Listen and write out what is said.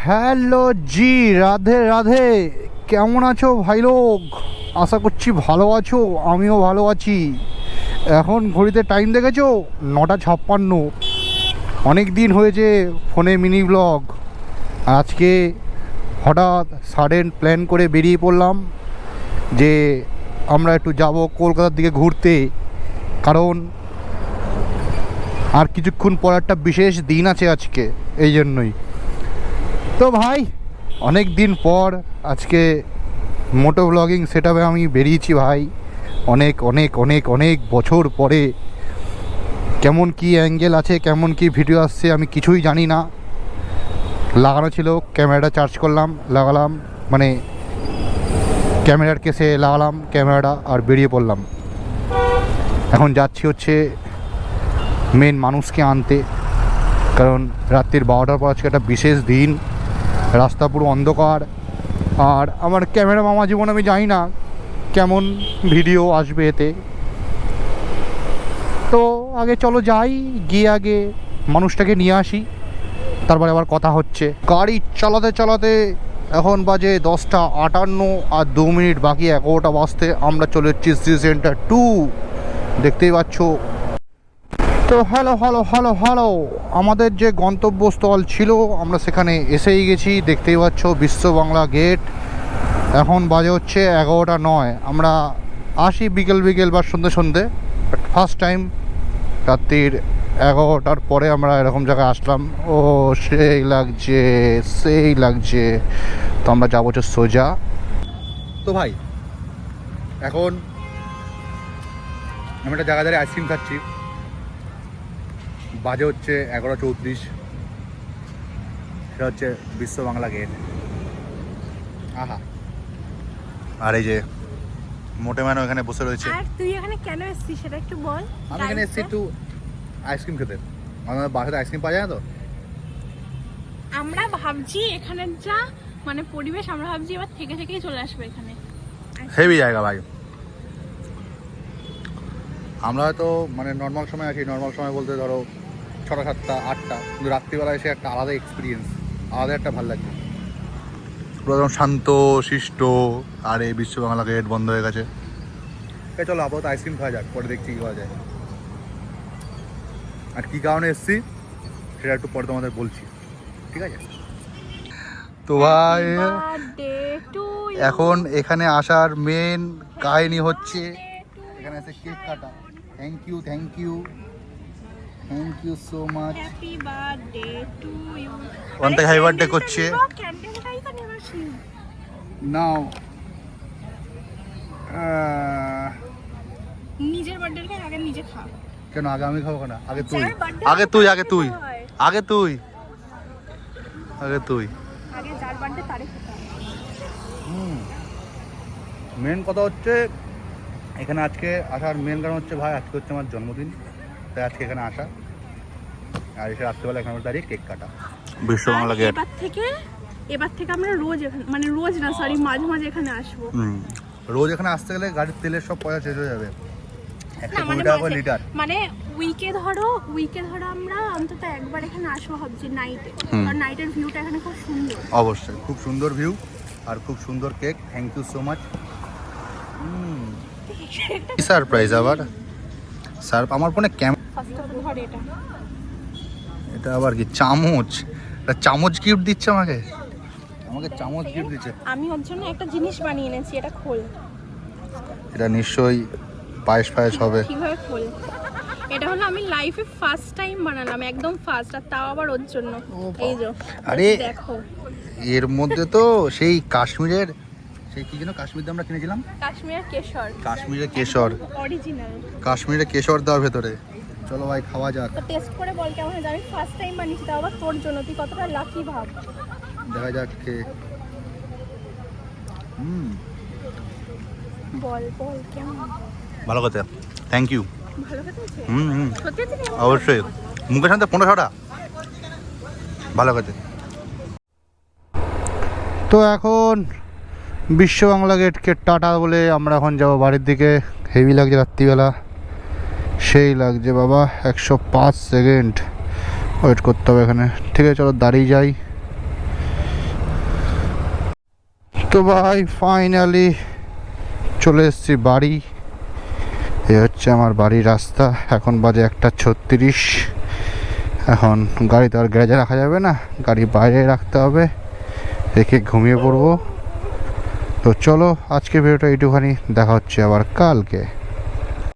Hello জি, রাধে রাধে। কেমন আছো ভাই লোক? আশা করছি ভালো আছো, আমিও ভালো আছি। এখন ঘড়িতে টাইম দেখেছো 9:56। অনেক দিন হয়েছে ফোনে মিনি ব্লগ। আজকে হঠাৎ সাডেন প্ল্যান করে বেরিয়ে পড়লাম যে আমরা একটু যাব কলকাতার দিকে ঘুরতে, কারণ আর কিছুক্ষণ পর একটা বিশেষ দিন আছে আজকে, এই জন্যই। তো ভাই অনেক দিন পর আজকে মোটো ব্লগিং সেটআপে আমি বেরিয়েছি ভাই। অনেক অনেক অনেক অনেক বছর পরে। কেমন কি অ্যাঙ্গেল আছে, কেমন কি ভিডিও আসছে আমি কিছুই জানি না। লাগানো ছিল, ক্যামেরাটা চার্জ করলাম, লাগালাম, মানে ক্যামেরার কেসে লাগালাম ক্যামেরাটা আর বেরিয়ে পড়লাম। এখন যাচ্ছি হচ্ছে মেন মানুষকে আনতে, কারণ রাত্রির 12টার পর আজকে একটা বিশেষ দিন। রাস্তা পুরো অন্ধকার, আর আমার ক্যামেরা মামা জীবন আমি জানি না কেমন ভিডিও আসবে এতে। তো আগে চলো যাই, গিয়ে আগে মানুষটাকে নিয়ে আসি, তারপরে আবার কথা হচ্ছে। গাড়ি চালাতে চালাতে এখন বাজে 10:58 আর 2 মিনিট বাকি 11টা বাজতে আমরা চলে এসেছি সিটি সেন্টার 2, দেখতেই পাচ্ছ। তো হ্যালো হ্যালো হ্যালো হ্যালো, আমাদের যে গন্তব্যস্থল ছিল আমরা সেখানে এসেই গেছি, দেখতেই পাচ্ছ বিশ্ব বাংলা গেট। এখন বাজে হচ্ছে 11:09। আমরা আসি বিকেল বিকেল বা সন্ধ্যে সন্ধ্যে, বাট ফার্স্ট টাইম রাত্রির 11টার পরে আমরা এরকম জায়গায় আসলাম। ও সেই লাগছে, সেই লাগছে। তো আমরা যাবো হচ্ছে সোজা। তো ভাই এখন আমি একটা জায়গায় দাঁড়িয়ে আইসক্রিম খাচ্ছি, বাজে হচ্ছে 11:34। সেটা হচ্ছে বিশ্ব বাংলা গেট। আহা, আর এই যে মোটে ম্যানও এখানে বসে রয়েছে। আর তুই এখানে কেন এসেছিস সেটা একটু বল। আমি এখানে এসেছি একটু আইসক্রিম খেতে। আমাদের বাসাতে আইসক্রিম পাওয়া যায় না তো। আমরা ভাবছি এখানের যা মানে পরিবেশ, আমরা ভাবছি এবার থেকে থেকেই চলে আসবো এখানে। হেভি জায়গা ভাই। আমরা হয়তো মানে নর্মাল সময় আছি, নর্মাল সময় বলতে ধরো 6টা 7টা 8টা, কিন্তু রাত্রিবেলা এসে একটা আলাদা এক্সপিরিয়েন্স, আলাদা একটা ভালো লাগছে। পুরো একদম শান্ত শিষ্ট। আর এই বিশ্ব বাংলা গেট বন্ধ হয়ে গেছে। চলো আপাতত আইসক্রিম খাওয়া যাক, পরে দেখছি কী করা যায়। আর কী কারণে এসছি সেটা একটু পরে তোমাদের বলছি, ঠিক আছে? তো ভাই এখন এখানে আসার মেন কাহিনী হচ্ছে এখানে এসে কেক কাটা। Thank you thank you thank you so much. Happy birthday to you. ওখান থেকে হ্যাপি বার্থডে করছে। নাও নিজের বার্থডে আগে নিজে খা। কেন আগে আমি খাবো না? আগে তুই, আগে তুই, আগে তুই, আগে তুই, আগে তুই। আগে যার বার্থডে তারে খেতে হবে। মেন কথা হচ্ছে এখানে আজকে আসার মেন কারণ হচ্ছে ভাই আজকে হচ্ছে আমার জন্মদিন, তাই আজকে এখানে আসা। আর এসে রাত্রেবেলা এখানে দাঁড়িয়ে কেক কাটা। বিশ্ব বাংলা গেট। এবার থেকে আমরা রোজ এখানে, মানে রোজ না সরি, মাঝে মাঝে এখানে আসবো। রোজ এখানে আসতে গেলে গাড়ির তেলের সব পয়সা শেষ হয়ে যাবে। 120 টাকা করে লিটার। মানে উইকে ধরো আমরা অন্তত একবার এখানে আসবো ভাবছি নাইটে, আর নাইটের ভিউটা এখানে খুব সুন্দর। অবশ্যই খুব সুন্দর ভিউ আর খুব সুন্দর cake. Thank you so much. Surprise আবার স্যার আমার ফোনে এটা আবার কি চামচ? এটা চামচ গিফট দিচ্ছে আমাকে চামচ গিফট দিচ্ছে। আমি ওর জন্য একটা জিনিস বানিয়ে এনেছি, এটা খোল। এটা নিশ্চয়ই পায়েস পায়েস হবে। কিভাবে খোল? এটা হলো আমি লাইফে ফার্স্ট টাইম বানালাম, একদম ফার্স্ট, আর তাও আবার ওর জন্য। এই যে আরে দেখো, এর মধ্যে তো সেই কাশ্মীরের সেই কি যেন কাশ্মীর আমরা কিনেছিলাম, কাশ্মীরের কেশর। কাশ্মীরের কেশর, অরিজিনাল কাশ্মীরের কেশর দেওয়ার ভেতরে। চলো ভাই খাওয়া যাক। তো টেস্ট করে বল কেমন হয়েছে। আমি ফার্স্ট টাইম বানিয়েছি, তাও আবার তোর জন্য। তুই কতটা লাকি ভাব। দেখা যাক কে। বল বল কেমন? ভালো কথা, থ্যাংক ইউ। ভালো কথা আছে। সত্যি সত্যি অবশ্যই মুখের সাথে 1500টা ভালো কথা। তো এখন বিশ্ব বাংলা গেটকে টাটা বলে আমরা এখন যাবো বাড়ির দিকে। হেভি লাগছে রাত্রিবেলা, সেই লাগছে বাবা। 105 সেকেন্ড ওয়েট করতে হবে এখানে। ঠিক আছে চলো দাঁড়িয়ে যাই। তো ভাই ফাইনালি চলে এসেছি বাড়ি। এই হচ্ছে আমার বাড়ির রাস্তা। এখন বাজে 1:36। এখন গাড়ি তো আর গ্যারেজে রাখা যাবে না, গাড়ি বাইরে রাখতে হবে, রেখে ঘুমিয়ে পড়বো। তো চলো আজকে ভিডিওটা এইটুখানি, দেখা হচ্ছে আবার কালকে।